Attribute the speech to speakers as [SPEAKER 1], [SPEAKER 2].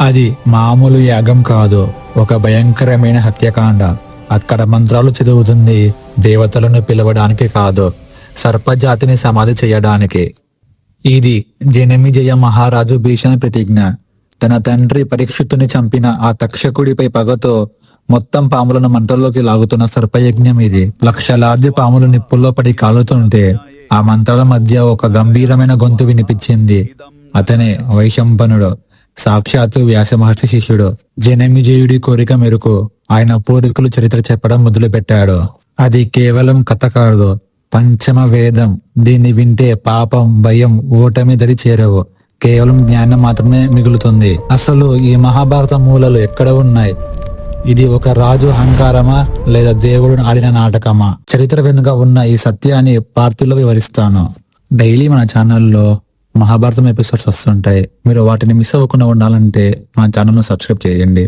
[SPEAKER 1] అది మామూలు యాగం కాదు, ఒక భయంకరమైన హత్యకాండ. అక్కడ మంత్రాలు చదువుతుంది దేవతలను పిలవడానికి కాదు, సర్పజాతిని సమాధి చేయడానికి. ఇది జనమిజయ మహారాజు భీషణ ప్రతిజ్ఞ. తన తండ్రి పరీక్షిత్తుని చంపిన ఆ తక్షకుడిపై పగతో మొత్తం పాములను మంటల్లోకి లాగుతున్న సర్పయజ్ఞం ఇది. లక్షలాది పాములు నిప్పుల్లో పడి కాలుతుంటే ఆ మంత్రాల మధ్య ఒక గంభీరమైన గొంతు వినిపించింది. అతనే వైశంపనుడు, సాక్షాత్తు వ్యాస మహర్షి శిష్యుడు. జనమిజయుడి కోరిక మేరకు ఆయన పూర్వీకులు చరిత్ర చెప్పడం మొదలుపెట్టాడు. అది కేవలం కథ కాదు, పంచమ వేదం. దీన్ని వింటే పాపం, భయం, ఓటమి దరి చేరవు. కేవలం జ్ఞానం మాత్రమే మిగులుతుంది. అసలు ఈ మహాభారత మూలలు ఎక్కడ ఉన్నాయి? ఇది ఒక రాజు అహంకారమా లేదా దేవుడు ఆడిన నాటకమా? చరిత్ర వెనుక ఉన్న ఈ సత్యాన్ని పార్టీలో వివరిస్తాను. డైలీ మన ఛానల్లో మహాభారతం ఎపిసోడ్స్ వస్తుంటాయి. మీరు వాటిని మిస్ అవ్వకుండా ఉండాలంటే మన ఛానల్ను సబ్స్క్రైబ్ చేయండి.